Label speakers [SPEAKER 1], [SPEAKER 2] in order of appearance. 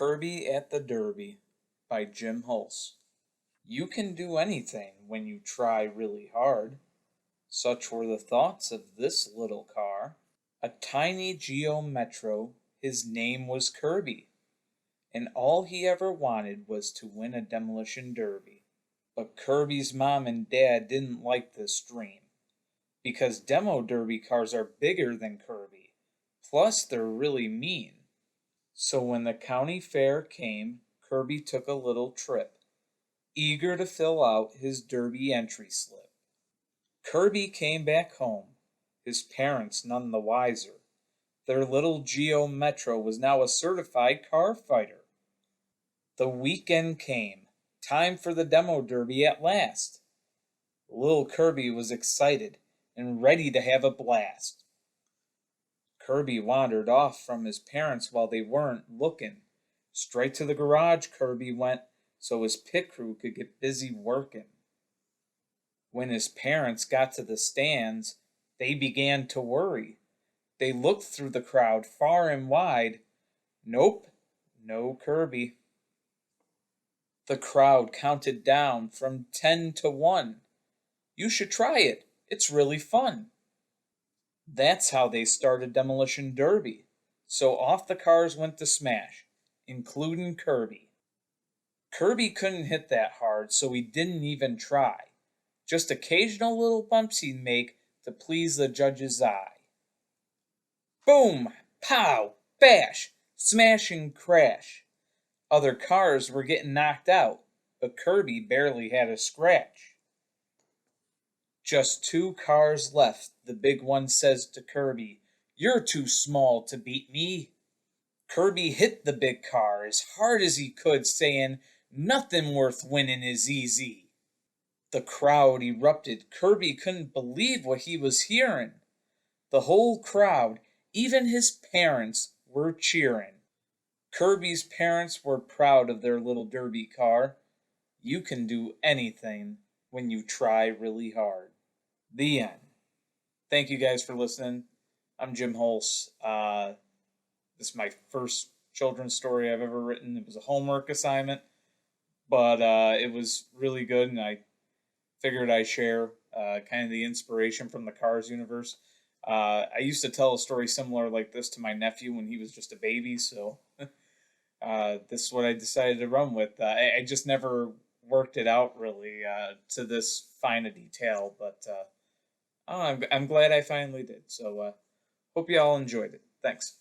[SPEAKER 1] Kerby at the Derby by Jim Hulse. You can do anything when you try really hard. Such were the thoughts of this little car. A tiny Geo Metro, his name was Kerby, and all he ever wanted was to win a demolition derby. But Kerby's mom and dad didn't like this dream, because demo derby cars are bigger than Kerby, plus they're really mean. So when the county fair came, Kerby took a little trip, eager to fill out his derby entry slip. Kerby came back home, his parents none the wiser. Their little Geo Metro was now a certified car fighter. The weekend came, time for the demo derby at last. Little Kerby was excited and ready to have a blast. Kerby wandered off from his parents while they weren't looking. Straight to the garage Kerby went so his pit crew could get busy working. When his parents got to the stands, they began to worry. They looked through the crowd far and wide. Nope, no Kerby. The crowd counted down from 10 to 1. You should try it. It's really fun. That's how they started Demolition Derby. So off the cars went to smash, including Kerby. Kerby couldn't hit that hard, so he didn't even try. Just occasional little bumps he'd make to please the judge's eye. Boom! Pow! Bash! Smash and crash. Other cars were getting knocked out, but Kerby barely had a scratch. Just 2 cars left, the big one says to Kerby, "You're too small to beat me." Kerby hit the big car as hard as he could, saying, "Nothing worth winning is easy." The crowd erupted. Kerby couldn't believe what he was hearing. The whole crowd, even his parents, were cheering. Kerby's parents were proud of their little derby car. You can do anything when you try really hard. The end. Thank you guys for listening. I'm Jim Hulse. This is my first children's story I've ever written. It was a homework assignment, but it was really good, and I figured I'd share kind of the inspiration from the Cars universe. I used to tell a story similar like this to my nephew when he was just a baby, so this is what I decided to run with. I just never worked it out really to this fine a detail, but I'm glad I finally did. So hope you all enjoyed it. Thanks.